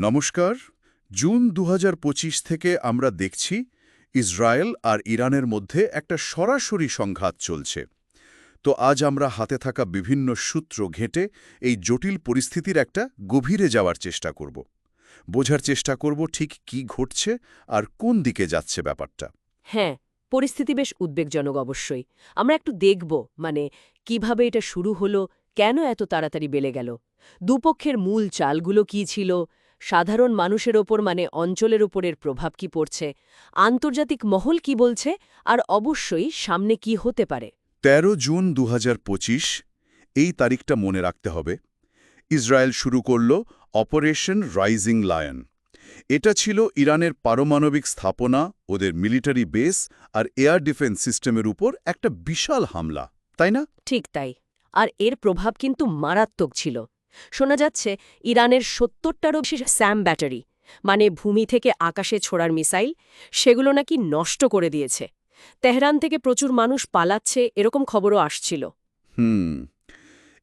নমস্কার। জুন ২০২৫ থেকে আমরা দেখছি ইসরায়েল আর ইরানের মধ্যে একটা সরাসরি সংঘাত চলছে। তো আজ আমরা হাতে থাকা বিভিন্ন সূত্র ঘেঁটে এই জটিল পরিস্থিতির একটা গভীরে যাওয়ার চেষ্টা করব। বোঝার চেষ্টা করব ঠিক কি ঘটছে আর কোন দিকে যাচ্ছে ব্যাপারটা। হ্যাঁ, পরিস্থিতি বেশ উদ্বেগজনক অবশ্যই। আমরা একটু দেখব কিভাবে এটা শুরু হলো, কেন এত তাড়াতাড়ি বেড়ে গেল, দুপক্ষের মূল চালগুলো কি ছিল, সাধারণ মানুষের ওপর অঞ্চলের ওপরের প্রভাব কি পড়ছে, আন্তর্জাতিক মহল কি বলছে, আর অবশ্যই সামনে কি হতে পারে। ১৩ জুন ২০২৫ এই তারিখটা মনে রাখতে হবে। ইসরায়েল শুরু করল অপারেশন রাইজিং লায়ন। এটা ছিল ইরানের পারমাণবিক স্থাপনা, ওদের মিলিটারি বেস আর এয়ার ডিফেন্স সিস্টেমের উপর একটা বিশাল হামলা, তাই না? ঠিক তাই। আর এর প্রভাব কিন্তু মারাত্মক ছিল। শোনা যাচ্ছে ইরানের ৭০টারও বেশি স্যাম ব্যাটারি, ভূমি থেকে আকাশে ছোড়ার মিসাইল, সেগুলো নাকি নষ্ট করে দিয়েছে। তেহরান থেকে প্রচুর মানুষ পালাচ্ছে, এরকম খবরও আসছিল। হুম।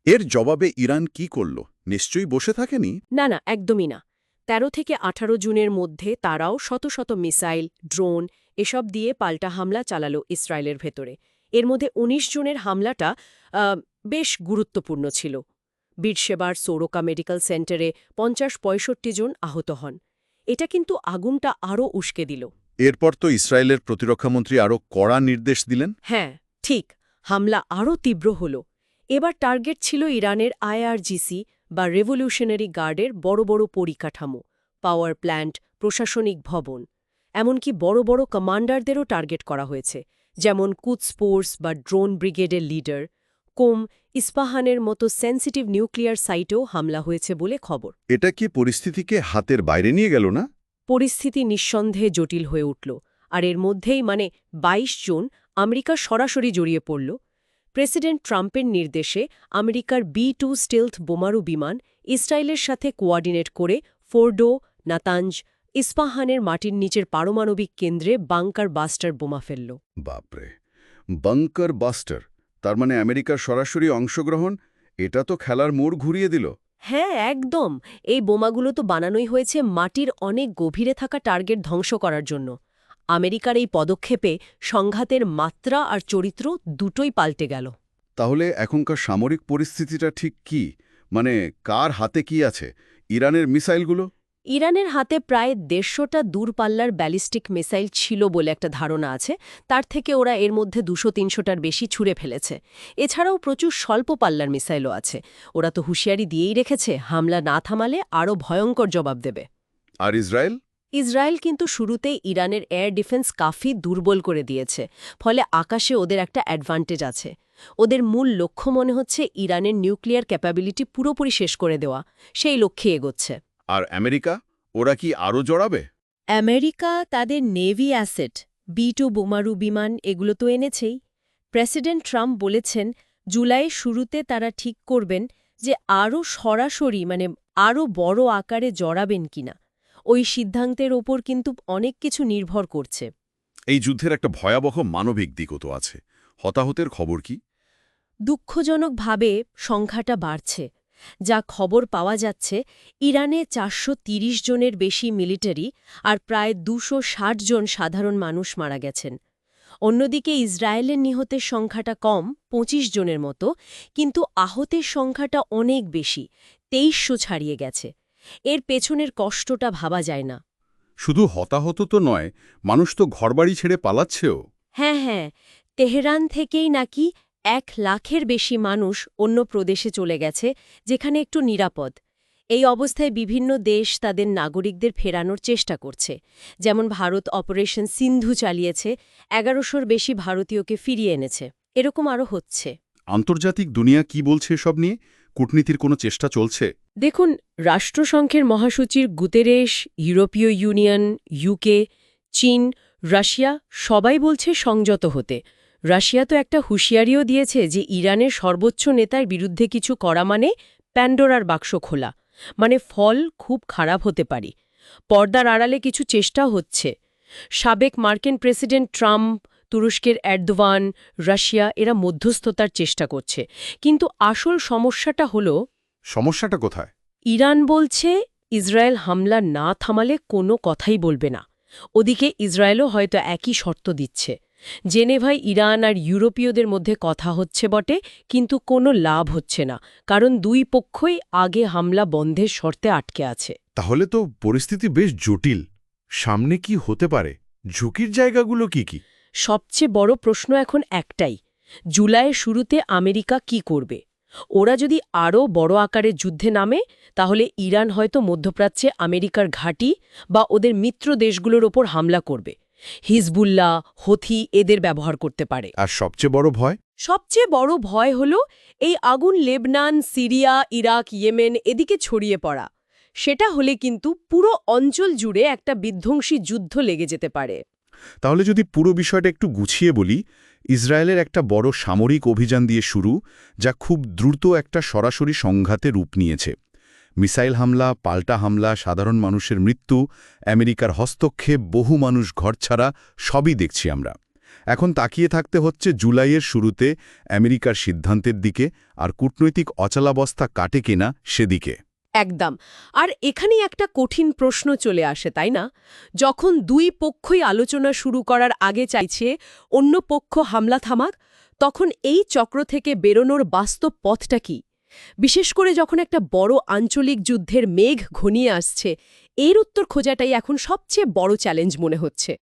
এর জবাবে ইরান কি করল? নিশ্চয়ই বসে থাকেনি। না না, একদমই না। ১৩ থেকে ১৮ জুনের মধ্যে তারাও শত শত মিসাইল, ড্রোন এসব দিয়ে পাল্টা হামলা চালালো ইসরায়েলের ভেতরে। এর মধ্যে ১৯ জুনের হামলাটা বেশ গুরুত্বপূর্ণ ছিল। বীরশেবার সোরোকা মেডিকেল সেন্টারে ৫০-৬৫ জন আহত হন। এটা কিন্তু আগুনটা আরও উস্কে দিল। এরপর তো ইসরায়েলের প্রতিরক্ষামন্ত্রী আরও কড়া নির্দেশ দিলেন। হ্যাঁ, ঠিক। হামলা আরও তীব্র হল। এবার টার্গেট ছিল ইরানের আইআরজিসি বা রেভলিউশনারি গার্ডের বড় বড় পরিকাঠামো, পাওয়ার প্ল্যান্ট, প্রশাসনিক ভবন। এমনকি বড় বড় কমান্ডারদেরও টার্গেট করা হয়েছে, যেমন কুদস ফোর্স বা ড্রোন ব্রিগেডের লিডার। ইস্পাহানের মতো সেন্সিটিভ নিউক্লিয়ার সাইটেও হামলা হয়েছে বলে খবর। এটা কি পরিস্থিতিকে হাতের বাইরে নিয়ে গেল না? পরিস্থিতি নিঃসন্দেহে জটিল হয়ে উঠল। আর এর মধ্যেই ২২ জুন আমেরিকা সরাসরি জড়িয়ে পড়ল। প্রেসিডেন্ট ট্রাম্পের নির্দেশে আমেরিকার B-2 স্টেলথ বোমারু বিমান ইসরায়েলের সাথে কোয়ার্ডিনেট করে ফোর্ডো, নাতাঞ্জ, ইস্পাহানের মাটির নিচের পারমাণবিক কেন্দ্রে বাংকার বাস্টার বোমা ফেলল। বাপরে, বাংকার বাস্টার! তার মানে আমেরিকার সরাসরি অংশগ্রহণ, এটা তো খেলার মোড় ঘুরিয়ে দিল। হ্যাঁ, একদম। এই বোমাগুলো তো বানানোই হয়েছে মাটির অনেক গভীরে থাকা টার্গেট ধ্বংস করার জন্য। আমেরিকার এই পদক্ষেপে সংঘাতের মাত্রা আর চরিত্র দুটোই পাল্টে গেল। তাহলে এখনকার সামরিক পরিস্থিতিটা ঠিক কি? মানে কার হাতে কি আছে? ইরানের মিসাইলগুলো? ইরানের হাতে প্রায় ১৫০টা দূরপাল্লার ব্যালিস্টিক মিসাইল ছিল বলে একটা ধারণা আছে। তার থেকে ওরা এর মধ্যে ২০০-৩০০টার বেশি ছুঁড়ে ফেলেছে। এছাড়াও প্রচুর স্বল্প পাল্লার মিসাইলও আছে। ওরা তো হুঁশিয়ারি দিয়েই রেখেছে, হামলা না থামালে আরও ভয়ঙ্কর জবাব দেবে। আর ইসরায়েল? ইসরায়েল কিন্তু শুরুতেই ইরানের এয়ার ডিফেন্স কাফি দুর্বল করে দিয়েছে। ফলে আকাশে ওদের একটা অ্যাডভান্টেজ আছে। ওদের মূল লক্ষ্য মনে হচ্ছে ইরানের নিউক্লিয়ার ক্যাপাবিলিটি পুরোপুরি শেষ করে দেওয়া। সেই লক্ষ্যে এগোচ্ছে। আর আমেরিকা? ওরা কি আরও জড়াবে? আমেরিকা তাদের নেভি অ্যাসেট, B-2 বোমারু বিমান, এগুলো তো এনেছেই। প্রেসিডেন্ট ট্রাম্প বলেছেন জুলাইয়ের শুরুতে তারা ঠিক করবেন যে আরও সরাসরি আরও বড় আকারে জড়াবেন কিনা। ওই সিদ্ধান্তের ওপর কিন্তু অনেক কিছু নির্ভর করছে। এই যুদ্ধের একটা ভয়াবহ মানবিক দিকও তো আছে। হতাহতের খবর কি? দুঃখজনকভাবে সংখ্যাটা বাড়ছে। যা খবর পাওয়া যাচ্ছে, ইরানে ৪৩০ জনের বেশি মিলিটারি আর প্রায় ২৬০ জন সাধারণ মানুষ মারা গেছেন। অন্যদিকে ইসরায়েলের নিহতের সংখ্যাটা কম, ২৫ জনের মতো, কিন্তু আহতের সংখ্যাটা অনেক বেশি, ২৩০০ ছাড়িয়ে গেছে। এর পেছনের কষ্টটা ভাবা যায় না। শুধু হতাহত তো নয়, মানুষ তো ঘরবাড়ি ছেড়ে পালাচ্ছেও। হ্যাঁ, তেহরান থেকেই নাকি ১,০০,০০০-এর বেশি মানুষ অন্য প্রদেশে চলে গেছে, যেখানে একটু নিরাপদ। এই অবস্থায় বিভিন্ন দেশ তাদের নাগরিকদের ফেরানোর চেষ্টা করছে। যেমন ভারত অপারেশন সিন্ধু চালিয়েছে, ১১০০-র বেশি ভারতীয়কে ফিরিয়ে এনেছে। এরকম আরও হচ্ছে। আন্তর্জাতিক দুনিয়া কি বলছে এসব নিয়ে? কূটনীতির কোনো চেষ্টা চলছে? দেখুন, রাষ্ট্রসংঘের মহাসচিব গুতেরেস, ইউরোপীয় ইউনিয়ন, ইউকে, চীন, রাশিয়া সবাই বলছে সংযত হতে। রাশিয়া তো একটা হুঁশিয়ারিও দিয়েছে যে ইরানের সর্বোচ্চ নেতার বিরুদ্ধে কিছু করা প্যান্ডোরার বাক্স খোলা। ফল খুব খারাপ হতে পারে। পর্দার আড়ালে কিছু চেষ্টা হচ্ছে। সাবেক মার্কিন প্রেসিডেন্ট ট্রাম্প, তুরস্কের এরদোয়ান, রাশিয়া এরা মধ্যস্থতার চেষ্টা করছে। কিন্তু আসল সমস্যাটা হল, সমস্যাটা কোথায়? ইরান বলছে ইসরায়েল হামলা না থামালে কোনো কথাই বলবে না। ওদিকে ইসরায়েলও হয়তো একই শর্ত দিচ্ছে। জেনেভায় ইরান আর ইউরোপীয়দের মধ্যে কথা হচ্ছে বটে, কিন্তু কোনো লাভ হচ্ছে না, কারণ দুই পক্ষই আগে হামলা বন্ধের শর্তে আটকে আছে। তাহলে তো পরিস্থিতি বেশ জটিল। সামনে কি হতে পারে? ঝুঁকির জায়গাগুলো কি কি? সবচেয়ে বড় প্রশ্ন এখন একটাই, জুলাইয়ের শুরুতে আমেরিকা কি করবে? ওরা যদি আরও বড় আকারে যুদ্ধে নামে, তাহলে ইরান হয়তো মধ্যপ্রাচ্যে আমেরিকার ঘাঁটি বা ওদের মিত্র দেশগুলোর ওপর হামলা করবে। হিজবুল্লাহ, হথি এদের ব্যবহার করতে পারে। আর সবচেয়ে বড় ভয়? সবচেয়ে বড় ভয় হল এই আগুন লেবনান, সিরিয়া, ইরাক, ইয়েমেন এদিকে ছড়িয়ে পড়া। সেটা হলে কিন্তু পুরো অঞ্চল জুড়ে একটা বিধ্বংসী যুদ্ধ লেগে যেতে পারে। তাহলে যদি পুরো বিষয়টা একটু গুছিয়ে বলি, ইসরায়েলের একটা বড় সামরিক অভিযান দিয়ে শুরু, যা খুব দ্রুত একটা সরাসরি সংঘাতে রূপ নিয়েছে। মিসাইল হামলা, পাল্টা হামলা, সাধারণ মানুষের মৃত্যু, আমেরিকার হস্তক্ষেপ, বহু মানুষ ঘরছাড়া, সবই দেখছি আমরা। এখন তাকিয়ে থাকতে হচ্ছে জুলাইয়ের শুরুতে আমেরিকার সিদ্ধান্তের দিকে, আর কূটনৈতিক অচলাবস্থা কাটে কিনা সেদিকে। একদম। আর এখানেই একটা কঠিন প্রশ্ন চলে আসে, তাই না? যখন দুই পক্ষই আলোচনা শুরু করার আগে চাইছে অন্য পক্ষ হামলা থামাক, তখন এই চক্র থেকে বেরোনোর বাস্তব পথটা কি? বিশেষ করে যখন একটা বড় আঞ্চলিক যুদ্ধের মেঘ ঘনিয়ে আসছে, এর উত্তর খোঁজাটাই এখন সবচেয়ে বড় চ্যালেঞ্জ মনে হচ্ছে।